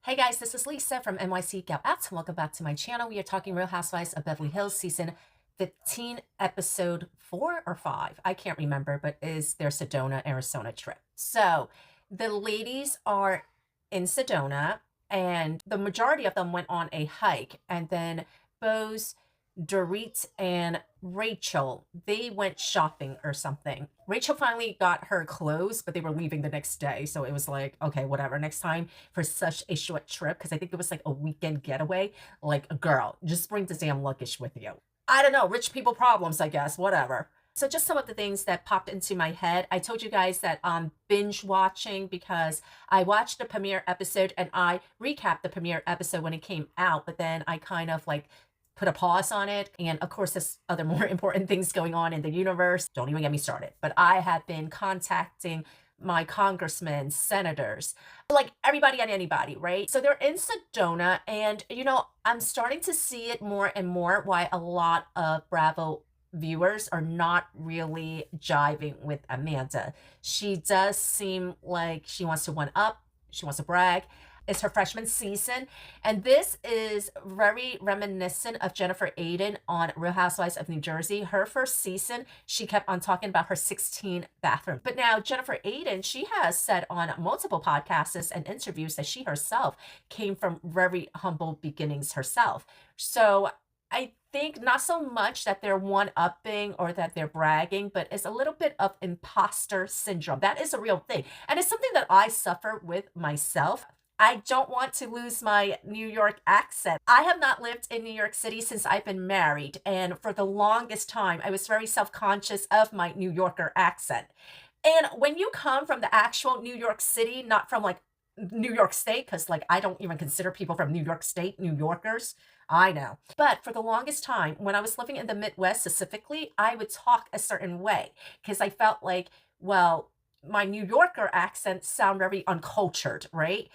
Hey guys, this is Lisa from NYC Gal Apps, and welcome back to my channel. We are talking Real Housewives of Beverly Hills season 15, episode 4 or 5. I can't remember, but is their Sedona, Arizona trip. So the ladies are in Sedona, and the majority of them went on a hike, and then Bose, Dorit, and Rachel, they went shopping or something. Rachel finally got her clothes, but they were leaving the next day. So it was like, okay, whatever. Next time for such a short trip, because I think it was like a weekend getaway, like, a girl, just bring the damn luggage with you. I don't know, rich people problems, I guess, whatever. So just some of the things that popped into my head. I told you guys that I'm binge watching because I watched the premiere episode and I recapped the premiere episode when it came out, but then I kind of like put a pause on it. And of course, there's other more important things going on in the universe. Don't even get me started. But I have been contacting my congressmen, senators, like everybody and anybody, right? So they're in Sedona, and I'm starting to see it more and more why a lot of Bravo viewers are not really jiving with Amanda. She does seem like she wants to one up, she wants to brag. It's her freshman season, and this is very reminiscent of Jennifer Aydin on Real Housewives of New Jersey. Her first season, she kept on talking about her 16 bathroom. But now Jennifer Aydin, she has said on multiple podcasts and interviews that she herself came from very humble beginnings herself. So I think not so much that they're one-upping or that they're bragging, but it's a little bit of imposter syndrome. That is a real thing. And it's something that I suffer with myself. I don't want to lose my New York accent. I have not lived in New York City since I've been married, and for the longest time, I was very self-conscious of my New Yorker accent. And when you come from the actual New York City, not from like New York State, because like I don't even consider people from New York State New Yorkers. I know. But for the longest time, when I was living in the Midwest specifically, I would talk a certain way because I felt like, well, my New Yorker accent sound very uncultured, right?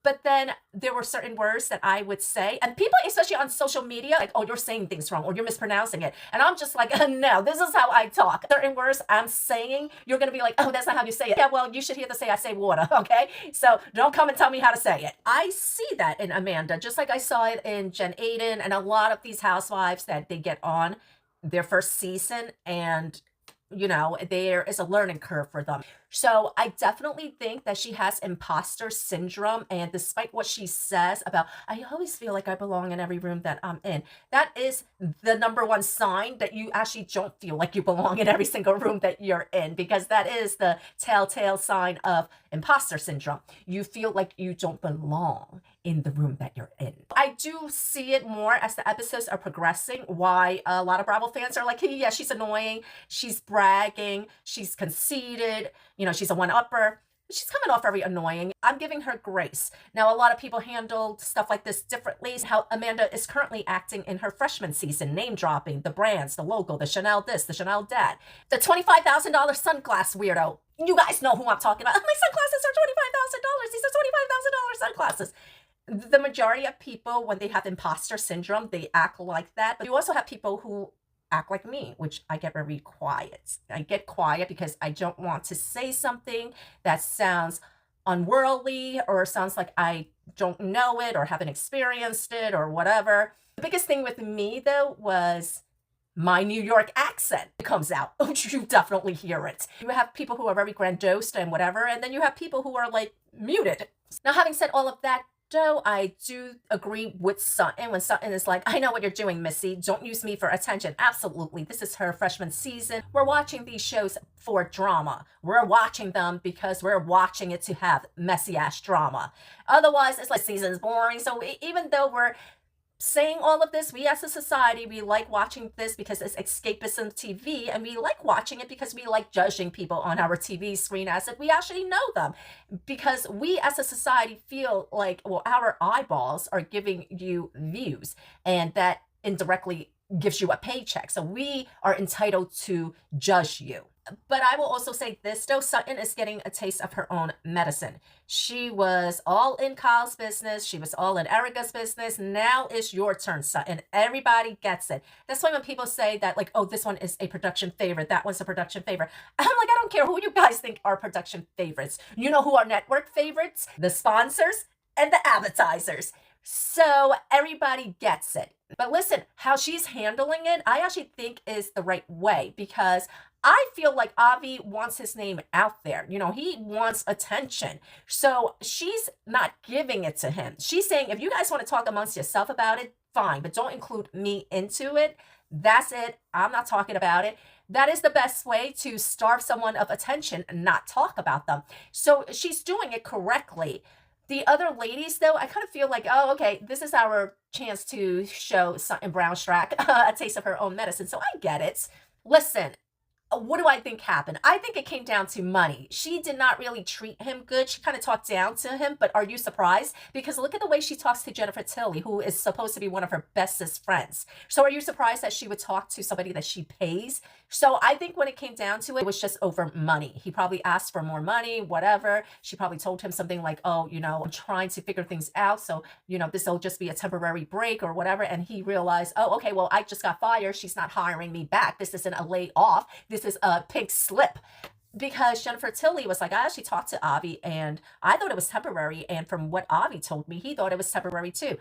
But then there were certain words that I would say, and people, especially on social media, like, oh, you're saying things wrong or you're mispronouncing it. And I'm just like, no, this is how I talk. Certain words I'm saying, you're going to be like, oh, that's not how you say it. Yeah, well, you should hear the say I say water, okay? So don't come and tell me how to say it. I see that in Amanda, just like I saw it in Jen Aydin and a lot of these housewives that they get on their first season, and there is a learning curve for them. So I definitely think that she has imposter syndrome. And despite what she says about, I always feel like I belong in every room that I'm in, that is the number one sign that you actually don't feel like you belong in every single room that you're in, because that is the telltale sign of imposter syndrome. You feel like you don't belong in the room that you're in. I do see it more as the episodes are progressing, why a lot of Bravo fans are like, hey, yeah, she's annoying, she's bragging, she's conceited, she's a one-upper. She's coming off very annoying. I'm giving her grace. Now, a lot of people handle stuff like this differently. How Amanda is currently acting in her freshman season, name dropping the brands, the logo, the Chanel this, the Chanel that, the $25,000 sunglass weirdo. You guys know who I'm talking about. My sunglasses are $25,000. These are $25,000 sunglasses. The majority of people, when they have imposter syndrome, they act like that. But you also have people who act like me, which I get very quiet. I get quiet because I don't want to say something that sounds unworldly or sounds like I don't know it or haven't experienced it or whatever. The biggest thing with me, though, was my New York accent comes out. Oh, you definitely hear it. You have people who are very grandiose and whatever, and then you have people who are like muted. Now, having said all of that, though, I do agree with Sutton when Sutton is like, I know what you're doing, Missy. Don't use me for attention. Absolutely. This is her freshman season. We're watching these shows for drama. We're watching them because we're watching it to have messy ass drama. Otherwise, it's like season's boring. So even though we're saying all of this, we as a society, we like watching this because it's escapism TV, and we like watching it because we like judging people on our TV screen as if we actually know them, because we as a society feel like, well, our eyeballs are giving you views, and that indirectly gives you a paycheck. So we are entitled to judge you. But I will also say this, though, Sutton is getting a taste of her own medicine. She was all in Kyle's business. She was all in Erica's business. Now it's your turn, Sutton. Everybody gets it. That's why when people say that, like, oh, this one is a production favorite, that one's a production favorite, I'm like, I don't care who you guys think are production favorites. You know who are network favorites? The sponsors and the appetizers. So everybody gets it. But listen, how she's handling it, I actually think is the right way because I feel like Avi wants his name out there. You know, he wants attention. So she's not giving it to him. She's saying, if you guys want to talk amongst yourself about it, fine, but don't include me into it. That's it. I'm not talking about it. That is the best way to starve someone of attention and not talk about them. So she's doing it correctly. The other ladies, though, I kind of feel like, oh, okay, this is our chance to show Sutton Stracke a taste of her own medicine. So I get it. Listen, what do I think happened? I think it came down to money. She did not really treat him good. She kind of talked down to him, but are you surprised? Because look at the way she talks to Jennifer Tilly, who is supposed to be one of her bestest friends. So are you surprised that she would talk to somebody that she pays? So I think when it came down to it, it was just over money. He probably asked for more money, whatever. She probably told him something like, oh, you know, I'm trying to figure things out. So, you know, this will just be a temporary break or whatever. And he realized, oh, okay, well, I just got fired. She's not hiring me back. This isn't a lay off. This is a pink slip. Because Jennifer Tilly was like, I actually talked to Avi and I thought it was temporary. And from what Avi told me, he thought it was temporary too.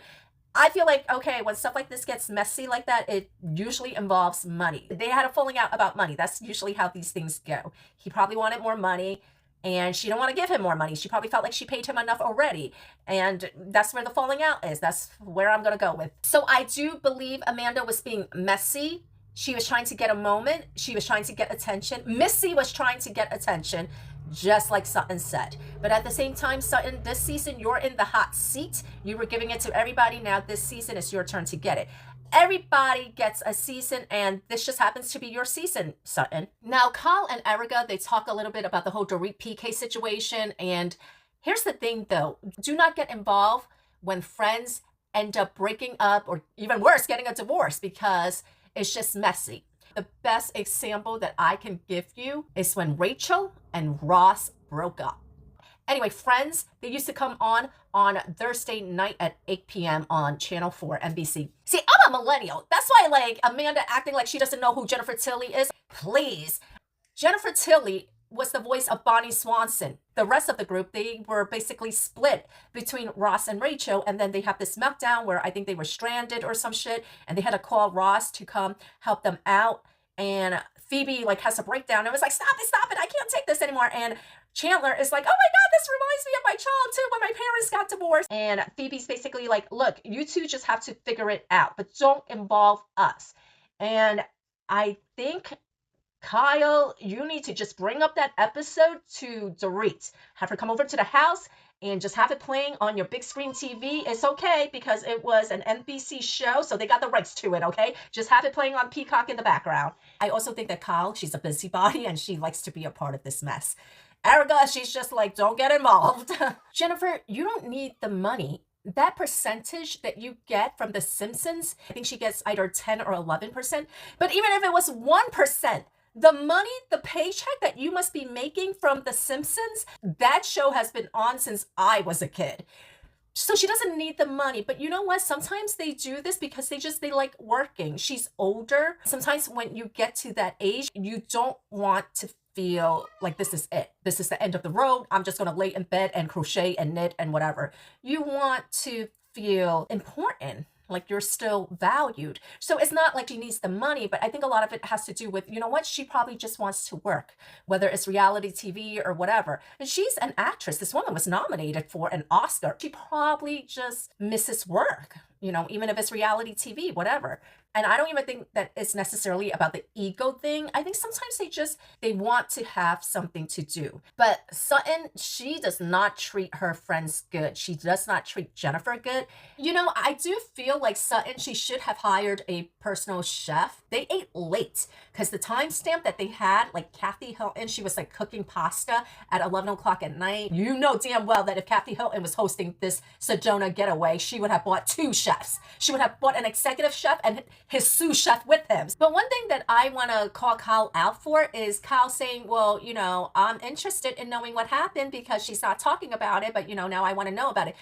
I feel like, okay, when stuff like this gets messy like that, it usually involves money. They had a falling out about money. That's usually how these things go. He probably wanted more money and she didn't want to give him more money. She probably felt like she paid him enough already. And that's where the falling out is. That's where I'm going to go with. So I do believe Amanda was being messy. She was trying to get a moment. She was trying to get attention. Missy was trying to get attention, just like Sutton said. But at the same time, Sutton, this season, you're in the hot seat. You were giving it to everybody. Now this season, it's your turn to get it. Everybody gets a season, and this just happens to be your season, Sutton. Now, Kyle and Erica, they talk a little bit about the whole Dorit PK situation. And here's the thing, though. Do not get involved when friends end up breaking up or even worse, getting a divorce because it's just messy. The best example that I can give you is when Rachel and Ross broke up. Anyway, Friends, they used to come on Thursday night at 8 p.m. on Channel 4 NBC. See, I'm a millennial. That's why, like, Amanda acting like she doesn't know who Jennifer Tilly is. Please. Jennifer Tilly was the voice of Bonnie Swanson. The rest of the group, they were basically split between Ross and Rachel, and then they have this meltdown where I think they were stranded or some shit, and they had to call Ross to come help them out, and Phoebe, like, has a breakdown. It was like, stop it, I can't take this anymore, and Chandler is like, oh my God, this reminds me of my child too, when my parents got divorced, and Phoebe's basically like, look, you two just have to figure it out, but don't involve us, and I think Kyle, you need to just bring up that episode to Dorit. Have her come over to the house and just have it playing on your big screen TV. It's okay because it was an NBC show, so they got the rights to it, okay? Just have it playing on Peacock in the background. I also think that Kyle, she's a busybody and she likes to be a part of this mess. Erica, she's just like, don't get involved. Jennifer, you don't need the money. That percentage that you get from The Simpsons, I think she gets either 10 or 11%. But even if it was 1%, the money, the paycheck that you must be making from The Simpsons, that show has been on since I was a kid. So she doesn't need the money. But you know what? Sometimes they do this because they like working. She's older. Sometimes when you get to that age, you don't want to feel like this is it. This is the end of the road. I'm just going to lay in bed and crochet and knit and whatever. You want to feel important, like you're still valued. So it's not like she needs the money, but I think a lot of it has to do with, you know what, she probably just wants to work, whether it's reality TV or whatever. And she's an actress. This woman was nominated for an Oscar. She probably just misses work, you know, even if it's reality TV, whatever. And I don't even think that it's necessarily about the ego thing. I think sometimes they want to have something to do. But Sutton, she does not treat her friends good. She does not treat Jennifer good. You know, I do feel like Sutton, she should have hired a personal chef. They ate late because the timestamp that they had, like Kathy Hilton, she was like cooking pasta at 11 o'clock at night. You know damn well that if Kathy Hilton was hosting this Sedona Getaway, she would have bought 2 chefs. She would have bought an executive chef and his sous chef with him. But one thing that I want to call Kyle out for is Kyle saying, well, you know, I'm interested in knowing what happened because she's not talking about it, but, you know, now I want to know about it.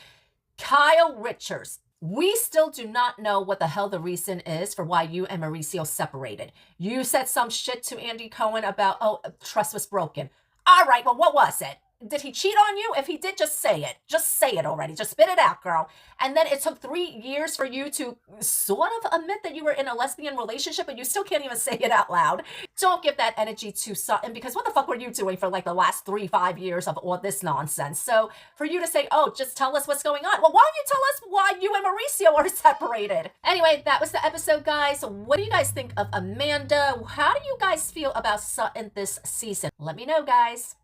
Kyle Richards, we still do not know what the hell the reason is for why you and Mauricio separated. You said some shit to Andy Cohen about, oh, trust was broken. All right, well, what was it? Did he cheat on you? If he did, just say it. Just say it already. Just spit it out, girl. And then it took 3 years for you to sort of admit that you were in a lesbian relationship, but you still can't even say it out loud. Don't give that energy to Sutton, because what the fuck were you doing for like the last 3-5 years of all this nonsense? So for you to say, oh, just tell us what's going on. Well, why don't you tell us why you and Mauricio are separated? Anyway, that was the episode, guys. What do you guys think of Amanda? How do you guys feel about Sutton this season? Let me know, guys.